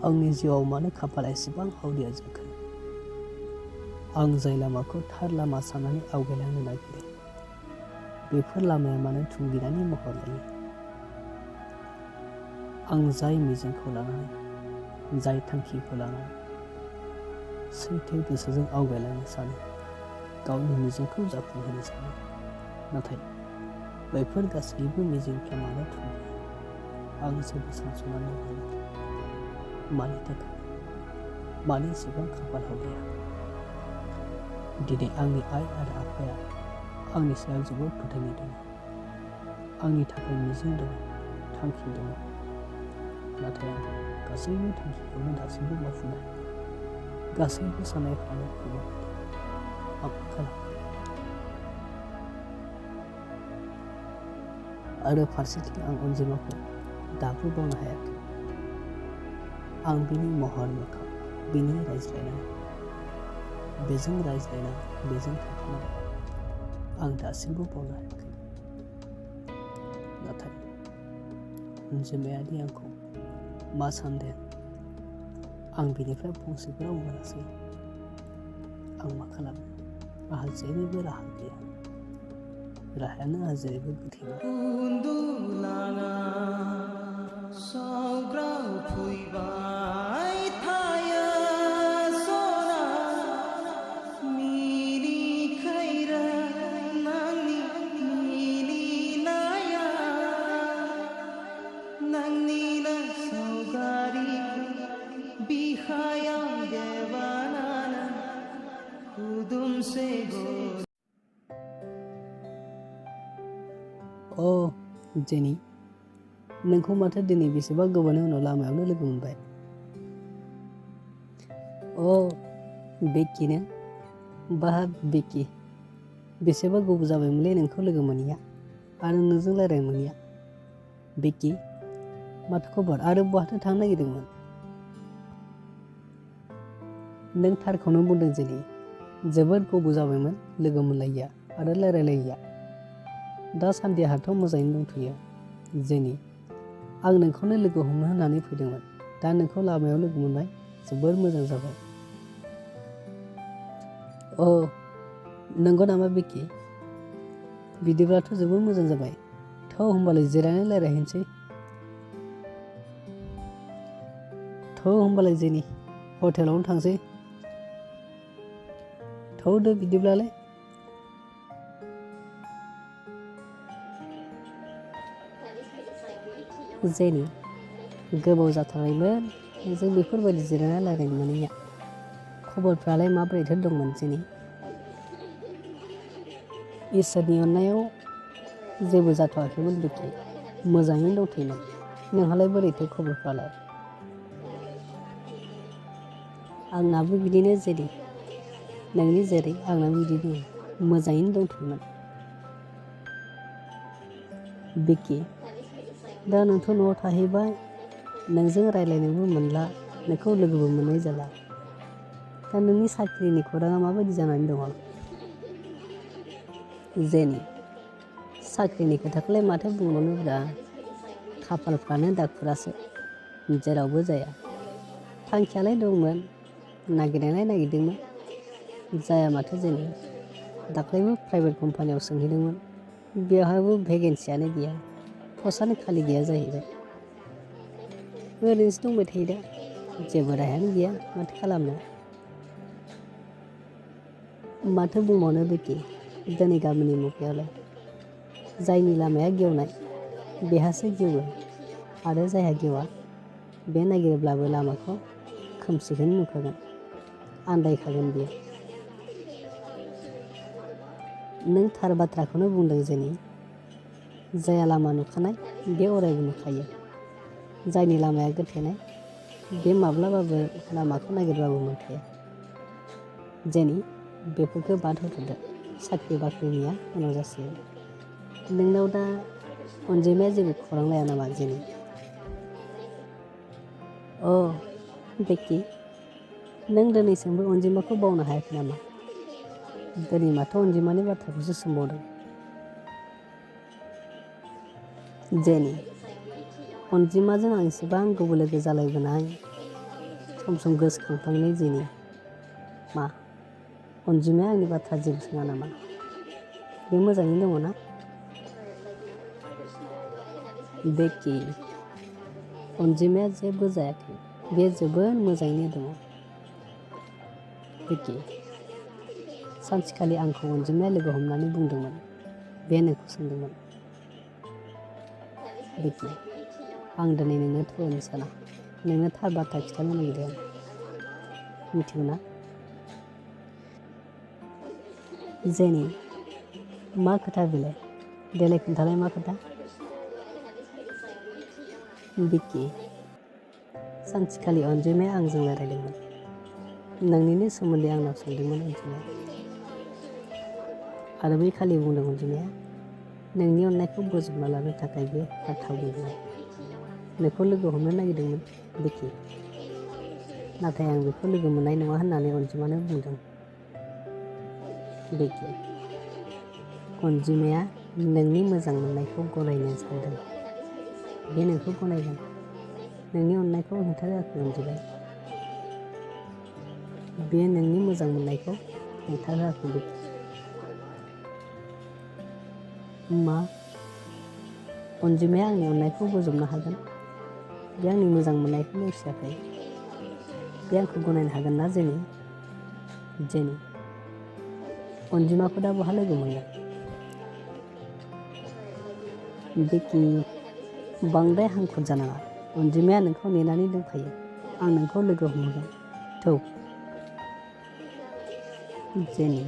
आंनि जिउआव मानो खाफाला एसेबां हावरिया जाखो? आं जाय लामाखौ थार लामा साननानै आवगायलांनो नागिरो, बेफोर लामाया मानो थुंगिनानै महर लायो? आं जाय मिजिंखौ लानानै, जाय थांखिखौ लानानै सैथो गोसोजों आवगायलांनो सानो, गावनि मिजिंखौ जाफुंहोनो सानो, नाथाय बैफोर गासैबो मिजिंफ्रा मानो थुंगियो? आं जेबो सानस'नानै मोना। मानि थाखाय? मानो एसेबां खाफाल हावरिया? दिनै आंनि आइ आरो आफाया आंनि सायाव जोबोद फोथायनाय दङ। आंनि थाखाय मिजिं दङ, थांखि दङ। नाथाय आं गासैबो थांखिखौनो दासिमबो मावफुंनो हायाखै। गासैबो साननायफ्रानो गुबुन बायदि। आं मा खालामनो? आरो फारसेथिं आं अनजिमाखौ दाबो बावनो हायाखै। आं बिनि महर मोखां, बिनि रायज्लायनाय, बेजों रायज्लायनाय, बेजों थाफानाय आं दासिमबो बावनो हायाखै। नाथाय अनजिमायादि आंखौ मा सानदों, आं बिनिफ्राय फंसेबो राव मोनासै। आं मा खालामनो? आंहा जेरैबो राहा गैया। राहायानो आंहा जेरैबो गोथैमोन। अ जेनि, नोंखौ माथो दिनै बेसेबा गोबावनि उनाव लामायावनो लोगो मोनबाय। अ बेकिनो? बाहा बेकि, बेसेबा गोबाव जाबायमोनलै नोंखौ लोगो मोनैया आरो नोंजों रायज्लायनो मोनैया। बेकि, माथो खबर आरो बहाथो थांनो नागिरदोंमोन? नों थारखौनो बुंदों जेनि, जोबोद गोबाव जाबायमोन लोगो मोनलायैया आरो रायज्लायलायैया। दासान्दि आंहाथ' मोजाङैनो दंथ'यो जेनि। आं नोंखौनो लोगो हमनो होननानै फैदोंमोन। दा नोंखौ लामायाव लोगो मोनबाय, जोबोर मोजां जाबाय। अ नंगौ नामा बेकि? बिदिब्लाथ' जोबोर मोजां जाबाय। थौ होमबालाय जिरायनानै रायज्लायहैनोसै। थौ होमबालाय जेनि, हटेलावनो थांसै। थौदो बिदिब्लालाय। जेनि, गोबाव जाथारबायमोन नोंजों बेफोरबायदि जिरायना रायज्लायनो मोनैया। खबरफ्रालाय माबोरैथो दंमोन जेनि? इसोरनि अननायाव जेबो जाथ'आखैमोन बेकि, मोजाङैनो दंथ'योमोन। नोंहालाय बोरैथो खबरफ्रालाय? आंनाबो बिदिनो जेनि, नोंनि जेरै आंनाबो बिदिनो मोजाङैनो दंथ'योमोन। बेकि, दा नोंथ' न'आव थाहैबाय, नोंजों रायज्लायनोबो मोनला, नोंखौ लोगोबो मोननाय जाला। दा नोंनि साख्रिनि खौराङा माबायदि जानानै दङ? जेनि, साख्रिनि खोथाखौलाय माथो बुंबावनोब्रा, खाफालफ्रानो दागफोरासो जेरावबो जाया। थांखियालाय दंमोन, नागिरनायालाय नागिरदोंमोन, जाया माथो जेनि। दाख्लैबो प्राइभेट कम्पानियाव सोंहैदोंमोन, बेवहायबो भेकेन्सियानो गैया, पस्टआनो खालि गैया जाहैबाय। ओरैनोसो दंबाय थायो दा, जेबो राहायानो गैया, माथो खालामनो। माथो बुंबावनो बेकि, दिनै गामिनि मुगायावलाय जायनि लामाया गेवनाय बेहासो गेवो, आरो जायहा गेवा बे नागिरब्लाबो लामाखौ खोमसिखौनो नुखागोन, आन्दायखागोन बियो। नों थार बाथ्राखौनो बुंदों जेनि। जायहा लामा नुखानाय बे अरायबो नुखायो। जायनि लामाया गोथेनाय बे माब्लाबाबो लामाखौ नागिरबाबो मोनखाया। जेनि, बेफोरखौ बाद होथ'दो, साख्रि बाख्रिनिया उनाव जासिगोन। नोंनाव दा अनजिमाया जेबो खौरां लाया नामा जेनि? अ बेकि, नों दिनैसिमबो अनजिमाखौ बावनो हायाखै नामा? दिनै माथो अनजिमानि बाथ्राखौसो सोंबावदों। जेनि, अनजिमाजों आं एसेबां गोबाव लोगो जालायबोनाय, सम सम गोसोखांफ्लांनाय जेनि मा अनजिमाया आंनि बाथ्रा जेबो सोङा नामा? बे मोजाङैनो दङ ना? बेकि अनजिमाया जेबो जायाखै, बे जोबोद मोजाङैनो दङ। बेकि सानसेखालि आंखौ अनजिमाया लोगो हमनानै बुंदोंमोन, बे नोंखौ सोंदोंमोन। बेकि आं दिनै नोंनो थगायनो साना, नोंनो थार बाथ्रा खिन्थानो नागिरदों आं। मिथिगौ ना? जेनि मा खोथा बेलाय? देलाय खोन्थालाय मा खोथा? बेकि सानसेखालि अनजिमाया आंजों रायज्लायदोंमोन। नोंनिनो सोमोन्दै आंनाव सोंदोंमोन अनजिमाया। आरो बै खालि बुंदों अनजिमाया, नोंनि अननायखौ बोजबना लानो थाखाय बे बाथ्रा बुंदोंमोन। नोंखौ लोगो हमनो नागिरदोंमोन बेकि, नाथाय आं बेखौ लोगो मोननाय नङा होननानै अनजिमानो बुंदों। बेकि अनजिमाया नोंनि मोजां मोननायखौ गनायनो सानदों, बे नोंखौ गनायगोन। नोंनि अननायखौ हेंथा होआखै अनजिमाया, बे नोंनि मोजां मोननायखौ हेंथा होआखै बेकि। मा अनजिमाया आंनि अननायखौ बोजबनो हागोन? बे आंनि मोजां मोननायखौ नेवसियाखै, बे आंखौ गनायनो हागोन ना जेनि? जेनि अनजिमाखौ दा बहा लोगो मोनगोन? बेकि बांद्राय हांखुर जानाङा, अनजिमाया नोंखौ नेनानै दंखायो। आं नोंखौ लोगो हमगोन। थौ जेनि